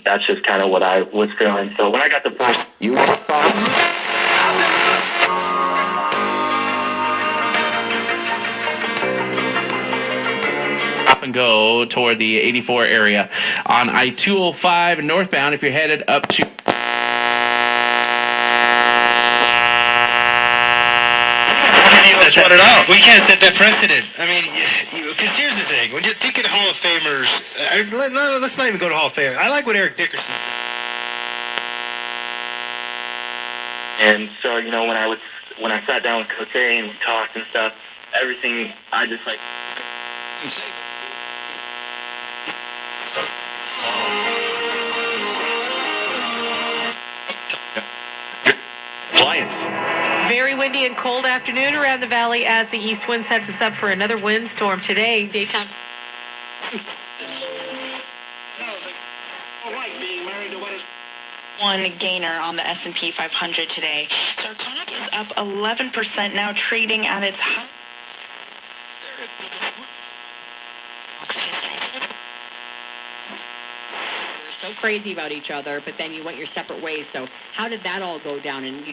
that's just kind of what I was feeling. So when I got the first, and go toward the 84 area on I-205 northbound if you're headed up to Sweat it out. We can't set that precedent. I mean, because here's the thing: when you're thinking Hall of Famers, let's not even go to Hall of Fame. I like what Eric Dickerson said. And so, you know, when I sat down with Coach A and we talked and stuff, everything, I just like. Very windy and cold afternoon around the valley as the east wind sets us up for another windstorm today. Daytime. One gainer on the S&P 500 today. So our Konik is up 11% now, trading at its high. So crazy about each other, but then you went your separate ways. So how did that all go down? And